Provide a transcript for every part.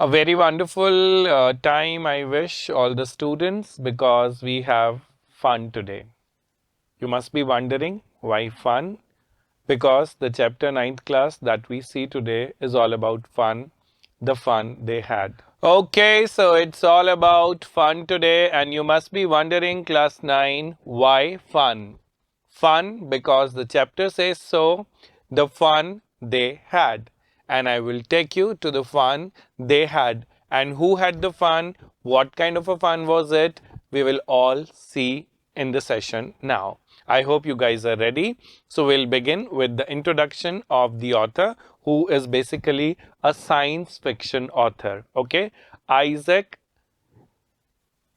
A very wonderful time I wish all the students because we have fun today. You must be wondering why fun? Because the chapter 9th class that we see today is all about fun, the fun they had. Okay, so it's all about fun today, and you must be wondering, class 9, why fun? Fun because the chapter says so, the fun they had. And I will take you to the fun they had. And who had the fun? What kind of a fun was it? We will all see in the session now. I hope you guys are ready. So we'll begin with the introduction of the author, who is basically a science fiction author. Okay, Isaac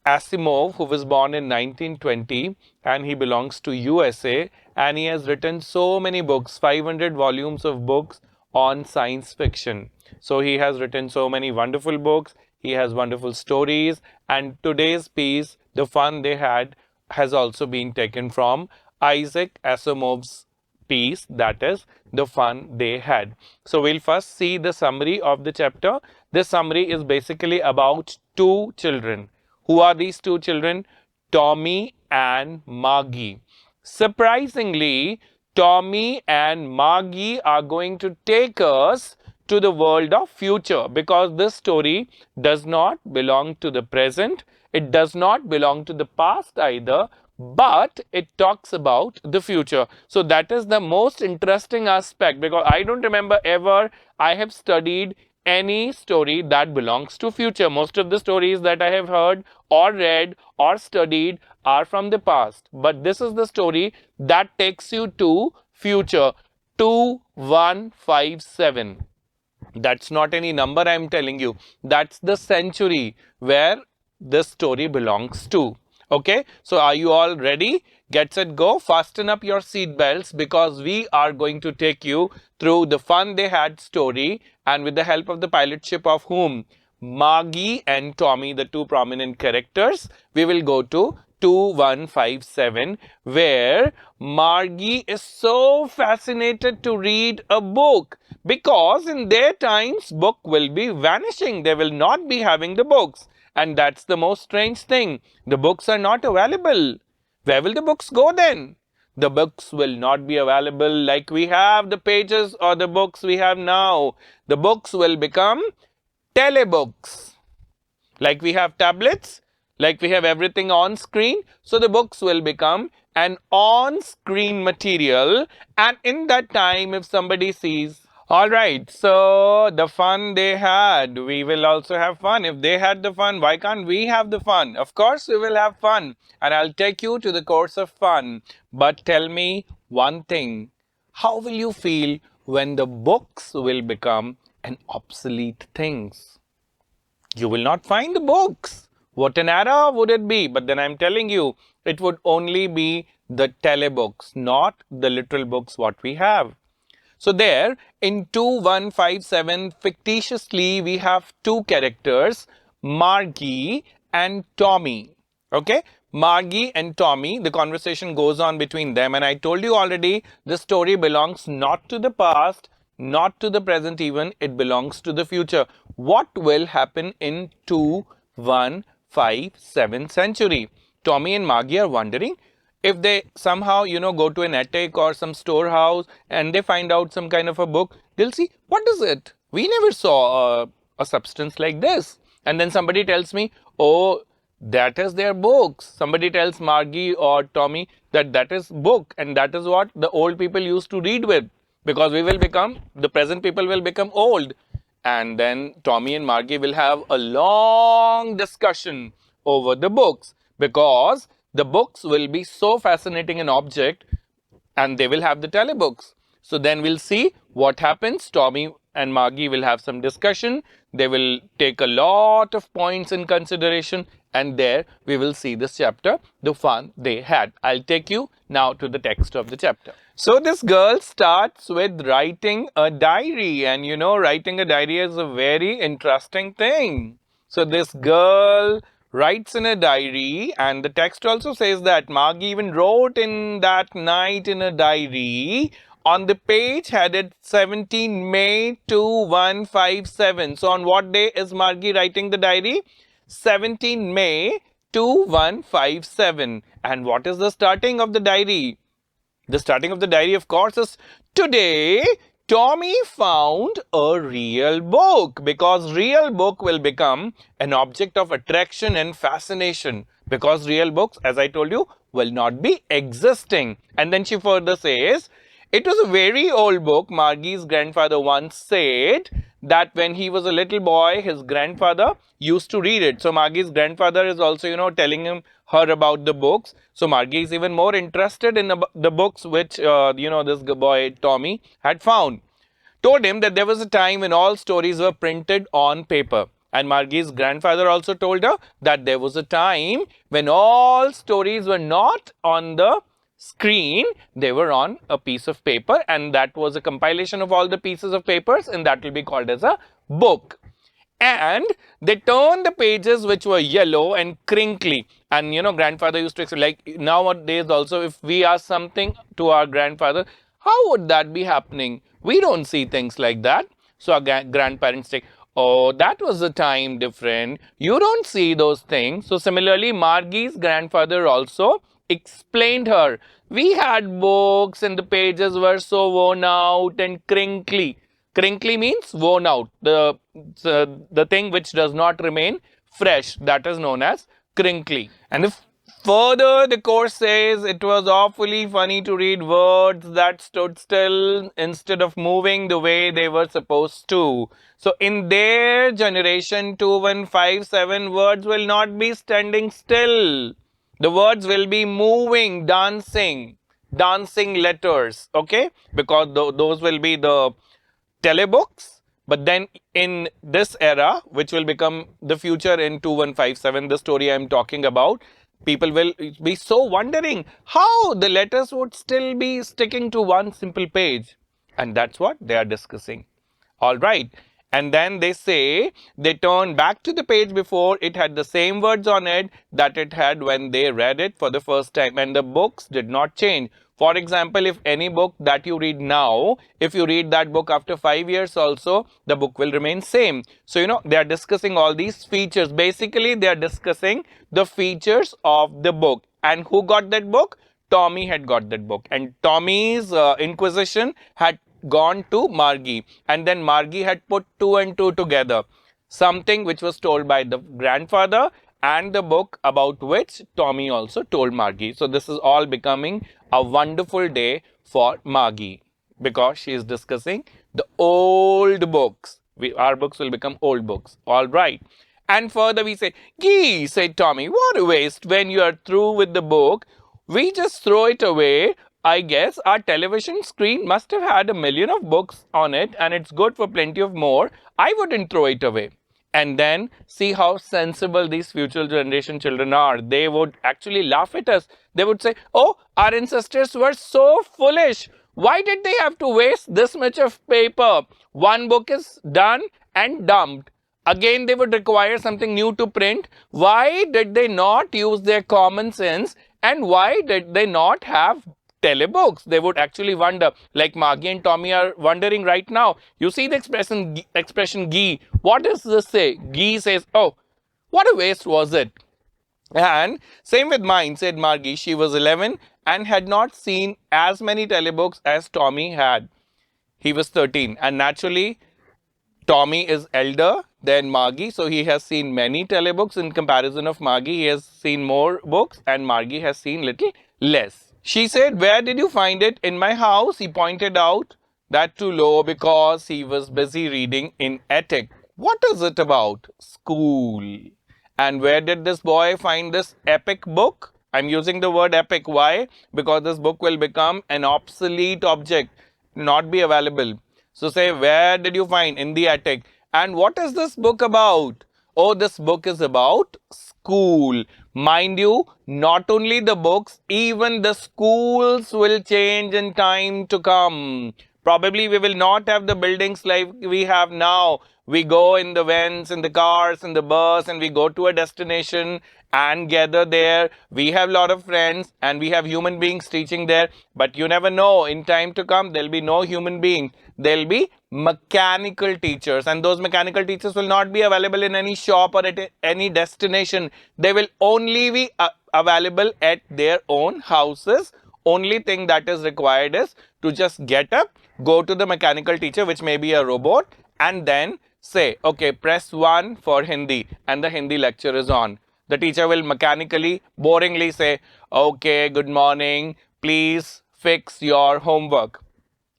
Asimov, who was born in 1920 and he belongs to USA, and he has written so many books, 500 volumes of books on science fiction. So he has written so many wonderful books, he has wonderful stories, and today's piece, The Fun They Had, has also been taken from Isaac Asimov's piece, that is the fun they had. So we'll first see the summary of the chapter. This summary is basically about two children. Who are these two children? Tommy and Margie. Surprisingly, Tommy and Margie are going to take us to the world of future, because this story does not belong to the present, it does not belong to the past either, but it talks about the future. So that is the most interesting aspect, because I don't remember ever I have studied any story that belongs to future. Most of the stories that I have heard or read or studied are from the past, but this is the story that takes you to future. 2157. That's not any number I'm telling you. That's the century where this story belongs to. Okay, so are you all ready? Get set, go. Fasten up your seat belts, because we are going to take you through the fun they had story, and with the help of the pilot ship of whom? Margie and Tommy, the two prominent characters, we will go to 2157, where Margie is so fascinated to read a book, because in their times book will be vanishing. They will not be having the books, and that's the most strange thing. The books are not available. Where will the books go then? The books will not be available like we have the pages or the books we have now. The books will become telebooks. Like we have tablets, like we have everything on screen, so the books will become an on-screen material. And in that time, if somebody sees, all right, so the fun they had, we will also have fun. If they had the fun, why can't we have the fun? Of course we will have fun, and I'll take you to the course of fun. But tell me one thing, how will you feel when the books will become an obsolete things? You will not find the books. What an era would it be? But then I'm telling you, it would only be the telebooks, not the literal books what we have. So there in 2157, fictitiously, we have two characters, Margie and Tommy. Okay, Margie and Tommy, the conversation goes on between them, and I told you already, the story belongs not to the past, not to the present even, it belongs to the future. What will happen in 2157 century? Tommy and Margie are wondering, if they somehow, go to an attic or some storehouse and they find out some kind of a book, they'll see, what is it? We never saw a substance like this. And then somebody tells me, oh, that is their books. Somebody tells Margie or Tommy that that is book, and that is what the old people used to read with, because the present people will become old. And then Tommy and Margie will have a long discussion over the books, because the books will be so fascinating an object, and they will have the telebooks. So then we'll see what happens. Tommy and Margie will have some discussion. They will take a lot of points in consideration, and there we will see this chapter, the fun they had. I'll take you now to the text of the chapter. So this girl starts with writing a diary, and writing a diary is a very interesting thing. So this girl writes in a diary, and the text also says that Margie even wrote in that night in a diary on the page headed 17 May 2157. So on what day is Margie writing the diary? 17 May 2157. And what is the starting of the diary? The starting of the diary, of course, is today Tommy found a real book, because real book will become an object of attraction and fascination, because real books, as I told you, will not be existing. And then she further says, it was a very old book. Margie's grandfather once said that when he was a little boy, his grandfather used to read it. So Margie's grandfather is also, telling her about the books. So Margie is even more interested in the books which, this boy Tommy had found. Told him that there was a time when all stories were printed on paper. And Margie's grandfather also told her that there was a time when all stories were not on the screen, they were on a piece of paper, and that was a compilation of all the pieces of papers, and that will be called as a book. And they turned the pages which were yellow and crinkly. And grandfather used to explain, like nowadays also, if we ask something to our grandfather, how would that be happening? We don't see things like that. So our grandparents say, oh, that was a time different. You don't see those things. So similarly, Margie's grandfather also explained her. We had books and the pages were so worn out and crinkly. Crinkly means worn out. The thing which does not remain fresh, that is known as crinkly. And if further the course says it was awfully funny to read words that stood still instead of moving the way they were supposed to. So in their generation, 2157 words will not be standing still. The words will be moving, dancing letters, okay? Because those will be the telebooks. But then in this era, which will become the future in 2157, the story I'm talking about, people will be so wondering how the letters would still be sticking to one simple page. And that's what they are discussing. All right. And then they say they turn back to the page before, it had the same words on it that it had when they read it for the first time, and the books did not change. For example, if any book that you read now, if you read that book after 5 years also, the book will remain same. So, they are discussing all these features. Basically, they are discussing the features of the book. And who got that book? Tommy had got that book. And Tommy's inquisition had gone to Margie, and then Margie had put two and two together, something which was told by the grandfather and the book about which Tommy also told Margie. So this is all becoming a wonderful day for Margie, because she is discussing the old books. Our books will become old books. All right. And further we say, gee, said Tommy, what a waste. When you are through with the book, we just throw it away. I guess our television screen must have had a million of books on it, and it's good for plenty of more. I wouldn't throw it away. And then see how sensible these future generation children are. They would actually laugh at us. They would say, oh, our ancestors were so foolish. Why did they have to waste this much of paper? One book is done and dumped. Again, they would require something new to print. Why did they not use their common sense? And why did they not have telebooks? They would actually wonder, like Margie and Tommy are wondering right now. You see the expression "ghee." What does this say? Ghee says, oh, what a waste was it. And same with mine, said Margie. She was 11 and had not seen as many telebooks as Tommy had. He was 13, and naturally Tommy is elder than Margie, so he has seen many telebooks. In comparison of Margie, he has seen more books, and Margie has seen little less. She said, where did you find it? In my house. He pointed out that too low because he was busy reading in attic. What is it about? School. And where did this boy find this epic book? I'm using the word epic. Why? Because this book will become an obsolete object, not be available. So say, where did you find? In the attic. And what is this book about? Oh, this book is about school. Mind you, not only the books, even the schools will change in time to come. Probably we will not have the buildings like we have now. We go in the vans, in the cars, in the bus, and we go to a destination, and gather there. We have a lot of friends and we have human beings teaching there. But you never know, in time to come, there'll be no human beings. There'll be mechanical teachers, and those mechanical teachers will not be available in any shop or at any destination. They will only be available at their own houses. Only thing that is required is to just get up, go to the mechanical teacher, which may be a robot, and then say, okay, press 1 for Hindi, and the Hindi lecture is on. The teacher will mechanically, boringly say, okay, good morning, please fix your homework.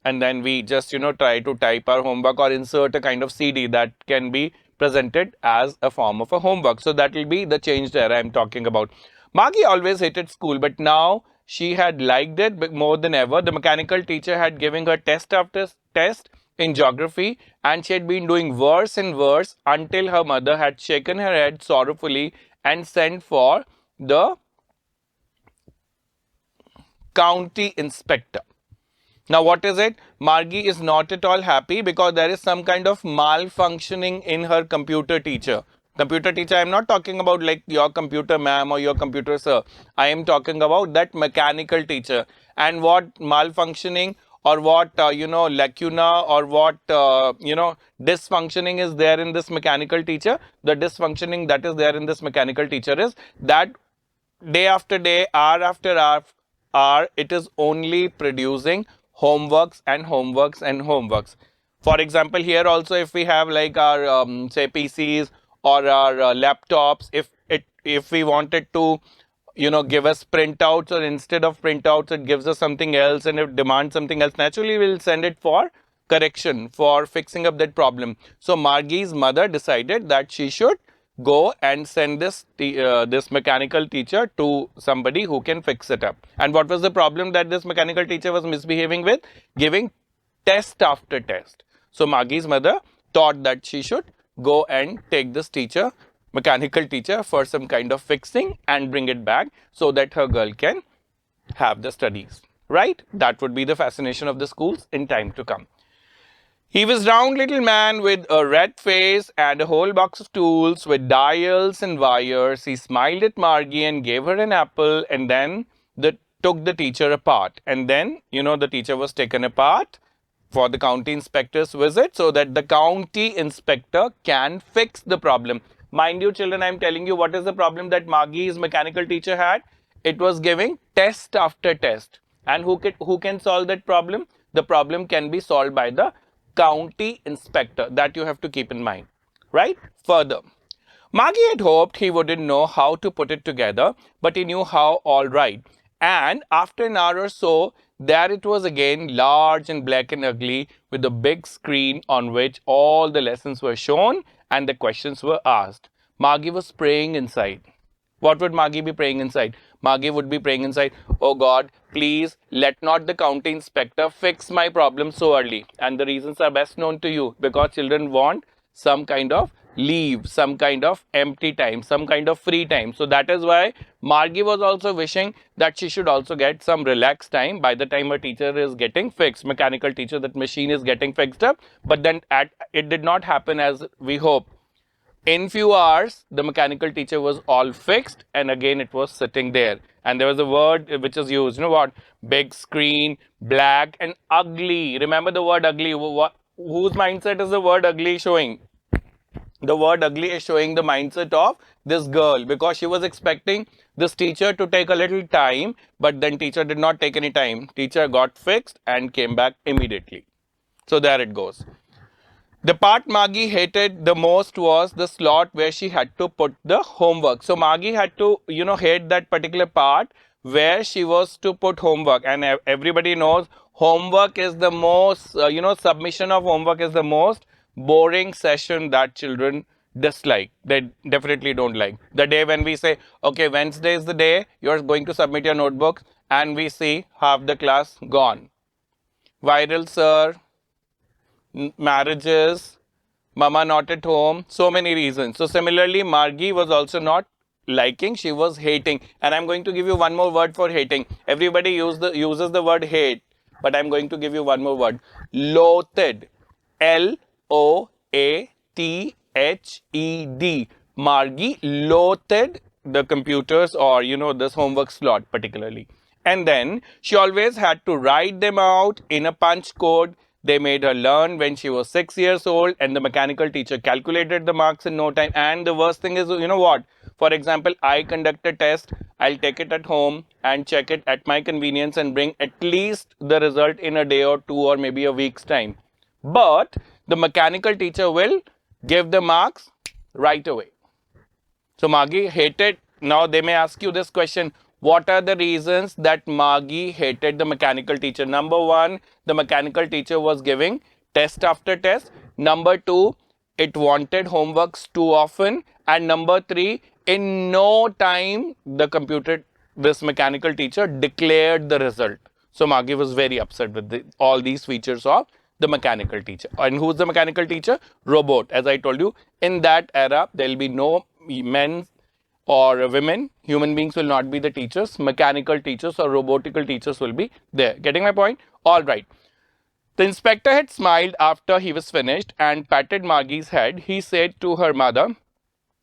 And then we just, try to type our homework or insert a kind of CD that can be presented as a form of a homework. So that will be the changed era I'm talking about. Maggie always hated school, but now she had liked it more than ever. The mechanical teacher had given her test after test in geography, and she had been doing worse and worse until her mother had shaken her head sorrowfully and sent for the county inspector. Now, what is it? Margie is not at all happy because there is some kind of malfunctioning in her computer teacher. Computer teacher, I am not talking about like your computer ma'am or your computer sir. I am talking about that mechanical teacher. And what malfunctioning or what, lacuna or what, dysfunctioning is there in this mechanical teacher? The dysfunctioning that is there in this mechanical teacher is that day after day, hour after hour, it is only producing homeworks and homeworks and homeworks. For example, here also, if we have like our say PCs or our laptops, if we wanted to give us printouts, or instead of printouts it gives us something else, and it demands something else, naturally we'll send it for correction, for fixing up that problem. So Margie's mother decided that she should go and send this mechanical teacher to somebody who can fix it up. And what was the problem that this mechanical teacher was misbehaving with? Giving test after test. So Margie's mother thought that she should go and take this teacher, mechanical teacher, for some kind of fixing and bring it back so that her girl can have the studies. Right? That would be the fascination of the schools in time to come. He was round little man with a red face and a whole box of tools with dials and wires. He smiled at Margie and gave her an apple, and then took the teacher apart. And then, the teacher was taken apart for the county inspector's visit so that the county inspector can fix the problem. Mind you, children, I am telling you what is the problem that Margie's mechanical teacher had. It was giving test after test. And who can solve that problem? The problem can be solved by the county inspector. That you have to keep in mind. Right? Further, Margie had hoped he wouldn't know how to put it together, but he knew how all right. And after an hour or so, there it was again, large and black and ugly, with a big screen on which all the lessons were shown and the questions were asked. Margie was praying inside. What would Margie be praying inside? Margie would be praying inside, oh God, please let not the county inspector fix my problem so early. And the reasons are best known to you, because children want some kind of leave, some kind of empty time, some kind of free time. So that is why Margie was also wishing that she should also get some relaxed time by the time her teacher is getting fixed, mechanical teacher, that machine is getting fixed up. But then it did not happen as we hope. In few hours, the mechanical teacher was all fixed, and again it was sitting there. And there was a word which is used, what? Big screen, black and ugly. Remember the word ugly. Whose mindset is the word ugly showing? The word ugly is showing the mindset of this girl, because she was expecting this teacher to take a little time, but then teacher did not take any time. Teacher got fixed and came back immediately. So there it goes. The part Margie hated the most was the slot where she had to put the homework. So Margie had to, hate that particular part where she was to put homework. And everybody knows homework is the most, submission of homework is the most boring session that children dislike. They definitely don't like. The day when we say, okay, Wednesday is the day you're going to submit your notebooks, and we see half the class gone. Viral, sir. Marriages, mama not at home, so many reasons. So similarly, Margie was also not liking, she was hating. And I'm going to give you one more word for hating. Everybody uses the word hate, but I'm going to give you one more word. Loathed. Loathed. Margie loathed the computers or, this homework slot particularly. And then she always had to write them out in a punch code. They made her learn when she was 6 years old, and the mechanical teacher calculated the marks in no time. And the worst thing is, you know what? For example, I conduct a test, I'll take it at home and check it at my convenience and bring at least the result in a day or two or maybe a week's time. But the mechanical teacher will give the marks right away. So Margie hated. Now they may ask you this question: what are the reasons that Margie hated the mechanical teacher? Number one, the mechanical teacher was giving test after test. Number two, it wanted homeworks too often. And number three, in no time, this mechanical teacher declared the result. So Margie was very upset with all these features of the mechanical teacher. And who's the mechanical teacher? Robot. As I told you, in that era, there will be no men or women. Human beings will not be the teachers. Mechanical teachers or robotical teachers will be there. Getting my point? All right. The inspector had smiled after he was finished and patted Margie's head. He said to her mother,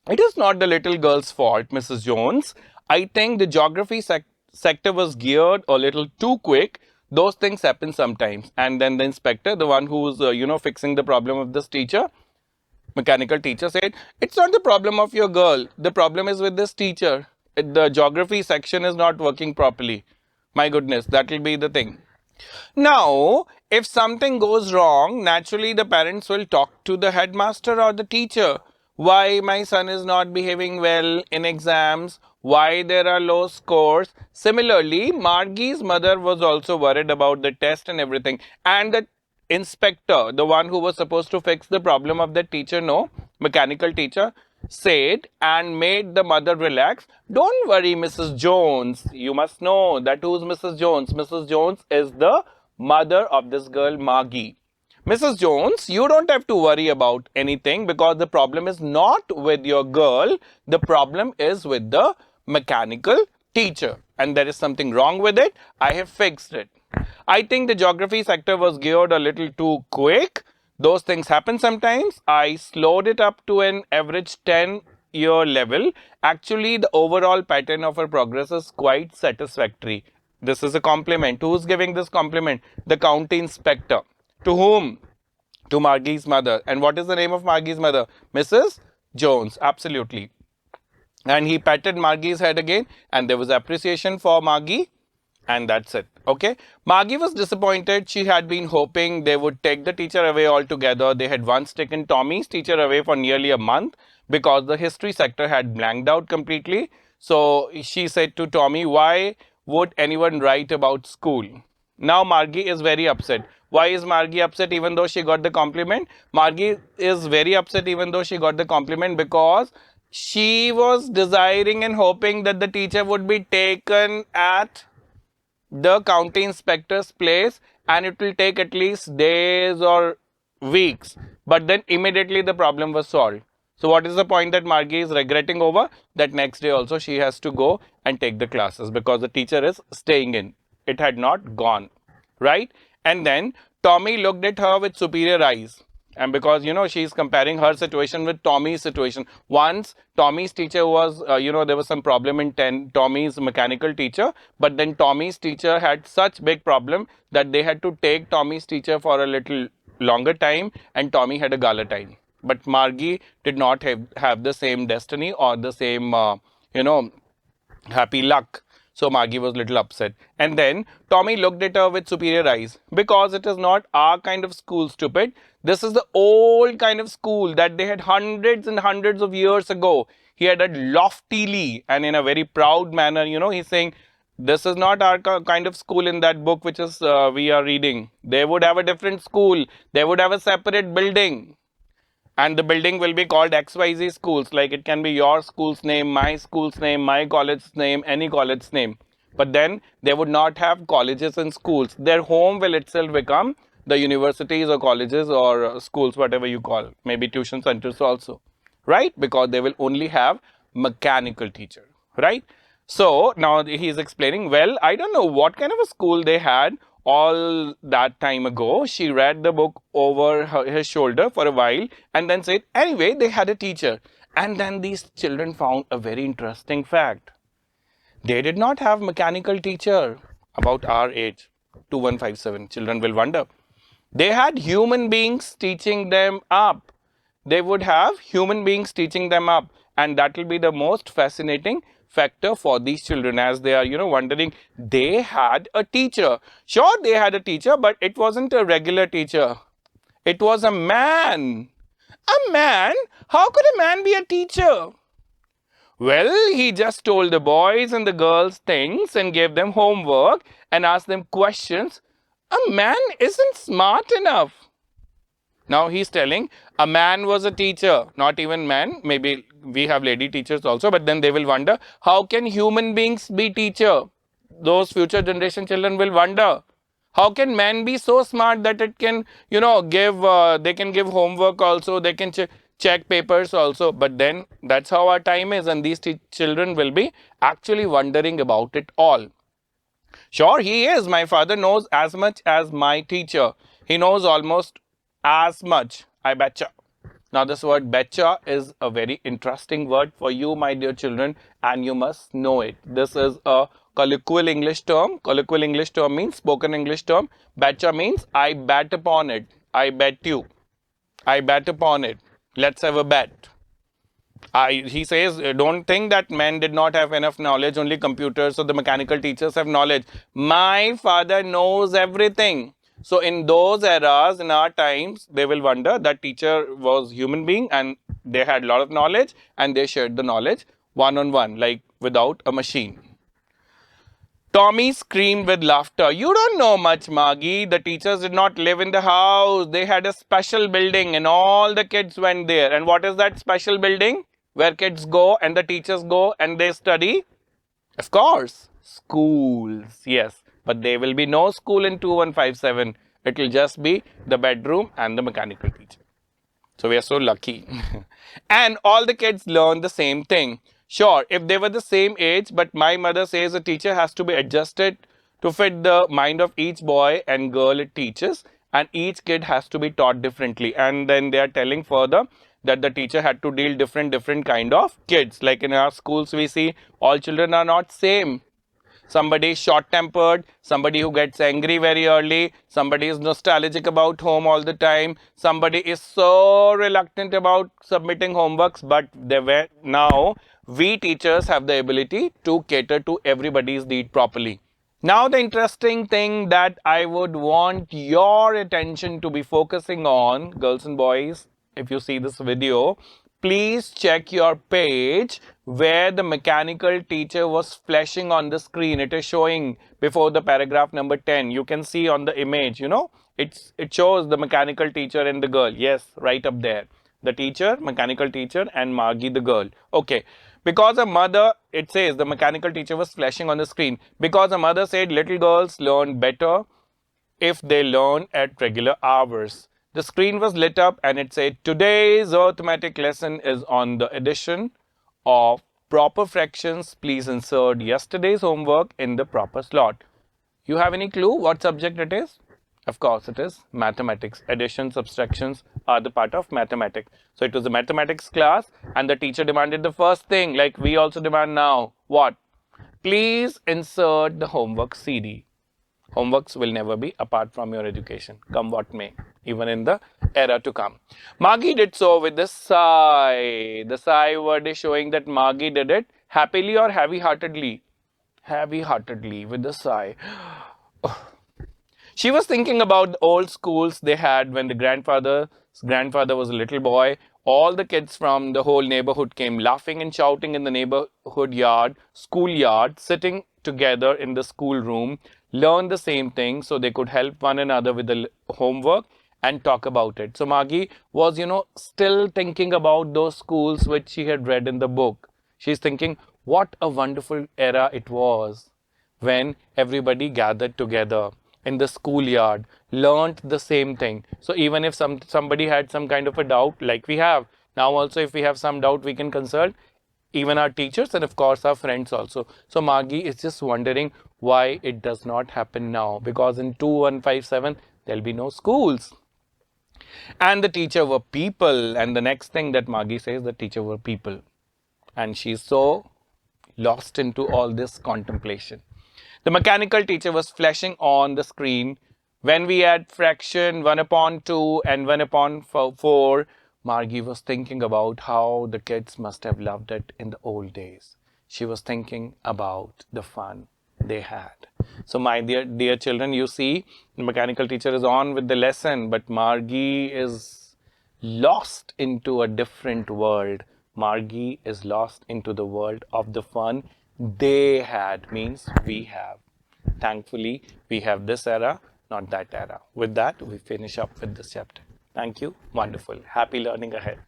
"It is not the little girl's fault, Mrs. Jones. I think the geography sector was geared a little too quick. Those things happen sometimes." And then the inspector, the one who's, fixing the problem of this teacher, mechanical teacher, said, "It's not the problem of your girl. The problem is with this teacher. The geography section is not working properly." My goodness, that will be the thing. Now, if something goes wrong, naturally the parents will talk to the headmaster or the teacher. Why my son is not behaving well in exams? Why there are low scores? Similarly, Margie's mother was also worried about the test and everything. And the inspector, the one who was supposed to fix the problem of the teacher, mechanical teacher, said and made the mother relax. "Don't worry, Mrs. Jones. You must know that who's Mrs. Jones. Mrs. Jones is the mother of this girl, Margie. Mrs. Jones, you don't have to worry about anything because the problem is not with your girl. The problem is with the mechanical teacher. And there is something wrong with it. I have fixed it. I think the geography sector was geared a little too quick. Those things happen sometimes. I slowed it up to an average 10-year level. Actually, the overall pattern of her progress is quite satisfactory." This is a compliment. Who's giving this compliment? The county inspector. To whom? To Margie's mother. And what is the name of Margie's mother? Mrs. Jones. Absolutely. And he patted Margie's head again, and there was appreciation for Margie. And that's it. Okay. Margie was disappointed. She had been hoping they would take the teacher away altogether. They had once taken Tommy's teacher away for nearly a month because the history sector had blanked out completely. So she said to Tommy, "Why would anyone write about school?" Now Margie is very upset. Why is Margie upset even though she got the compliment? Margie is very upset even though she got the compliment because she was desiring and hoping that the teacher would be taken at the county inspector's place, and it will take at least days or weeks. But then immediately the problem was solved. So what is the point that Margie is regretting over? That next day also she has to go and take the classes because the teacher is staying in. It had not gone, right? And then Tommy looked at her with superior eyes. And because, she's comparing her situation with Tommy's situation. Once Tommy's teacher was, there was some problem in Tommy's mechanical teacher. But then Tommy's teacher had such big problem that they had to take Tommy's teacher for a little longer time. And Tommy had a gala time. But Margie did not have the same destiny or the same, happy luck. So Margie was a little upset. And then Tommy looked at her with superior eyes. "Because it is not our kind of school, stupid. This is the old kind of school that they had hundreds and hundreds of years ago." He had it loftily and in a very proud manner, he's saying, "This is not our kind of school in that book which is we are reading. They would have a different school. They would have a separate building. And the building will be called XYZ schools. Like it can be your school's name, my school's name, my college's name, any college's name. But then they would not have colleges and schools. Their home will itself become the universities or colleges or schools, whatever you call, maybe tuition centers also, right? Because they will only have mechanical teacher, right? So now he is explaining, well, I don't know what kind of a school they had all that time ago. She read the book over his shoulder for a while and then said, anyway, they had a teacher. And then these children found a very interesting fact. They did not have mechanical teacher about our age, 2157. Children will wonder. They had human beings teaching them up. They would have human beings teaching them up. And that will be the most fascinating factor for these children as they are, wondering. They had a teacher. Sure, they had a teacher, but it wasn't a regular teacher. It was a man. A man? How could a man be a teacher? Well, he just told the boys and the girls things and gave them homework and asked them questions. A man isn't smart enough. Now he's telling a man was a teacher, not even man. Maybe we have lady teachers also, but then they will wonder, how can human beings be teacher? Those future generation children will wonder. How can men be so smart that it can, they can give homework also, they can check papers also. But then that's how our time is, and these children will be actually wondering about it all. Sure, he is. My father knows as much as my teacher. He knows almost as much, I betcha. Now, this word betcha is a very interesting word for you, my dear children, and you must know it. This is a colloquial English term. Colloquial English term means spoken English term. Betcha means I bet upon it. I bet you. I bet upon it. Let's have a bet. He says, don't think that men did not have enough knowledge, only computers or the mechanical teachers have knowledge. My father knows everything. So in those eras, in our times, they will wonder that teacher was human being and they had a lot of knowledge and they shared the knowledge one-on-one, like without a machine. Tommy screamed with laughter. You don't know much, Maggie. The teachers did not live in the house. They had a special building and all the kids went there. And what is that special building? Where kids go and the teachers go and they study? Of course, schools. Yes, but there will be no school in 2157. It will just be the bedroom and the mechanical teacher. So we are so lucky. And all the kids learn the same thing. Sure, if they were the same age, but my mother says a teacher has to be adjusted to fit the mind of each boy and girl it teaches, and each kid has to be taught differently. And then they are telling further that the teacher had to deal different kind of kids. Like in our schools, we see all children are not same. Somebody is short-tempered, somebody who gets angry very early, somebody is nostalgic about home all the time, somebody is so reluctant about submitting homeworks, but now we teachers have the ability to cater to everybody's need properly. Now the interesting thing that I would want your attention to be focusing on, girls and boys, if you see this video, please check your page where the mechanical teacher was flashing on the screen. It is showing before the paragraph number 10. You can see on the image, it shows the mechanical teacher and the girl. Yes, right up there. The teacher, mechanical teacher, and Margie the girl. Okay. Because a mother, it says the mechanical teacher was flashing on the screen. Because a mother said little girls learn better if they learn at regular hours. The screen was lit up and it said today's arithmetic lesson is on the addition of proper fractions. Please insert yesterday's homework in the proper slot. You have any clue what subject it is? Of course, it is mathematics. Addition, subtractions are the part of mathematics. So it was a mathematics class and the teacher demanded the first thing, like we also demand now. What? Please insert the homework CD. Homeworks will never be apart from your education, come what may, even in the era to come. Margie did so with the sigh. The sigh word is showing that Margie did it happily or heavy-heartedly. Heavy-heartedly with the sigh. She was thinking about the old schools they had when the grandfather's grandfather was a little boy. All the kids from the whole neighborhood came laughing and shouting in the neighborhood yard, schoolyard, sitting together in the schoolroom, learn the same thing so they could help one another with the homework and talk about it. So Margie was, still thinking about those schools which she had read in the book. She's thinking, what a wonderful era it was when everybody gathered together in the schoolyard, learned the same thing. So even if somebody had some kind of a doubt, like we have now also, if we have some doubt, we can consult even our teachers and of course our friends also. So Margie is just wondering why it does not happen now, because in 2157 there'll be no schools. And the teacher were people. And the next thing that Margie says, the teacher were people. And she's so lost into all this contemplation. The mechanical teacher was flashing on the screen. When we had fraction 1 upon 2 and 1 upon 4, Margie was thinking about how the kids must have loved it in the old days. She was thinking about the fun they had. So my dear children, you see, the mechanical teacher is on with the lesson, but Margie is lost into a different world. Margie is lost into the world of the fun they had, means we have. Thankfully, we have this era, not that era. With that, we finish up with this chapter. Thank you. Wonderful. Happy learning ahead.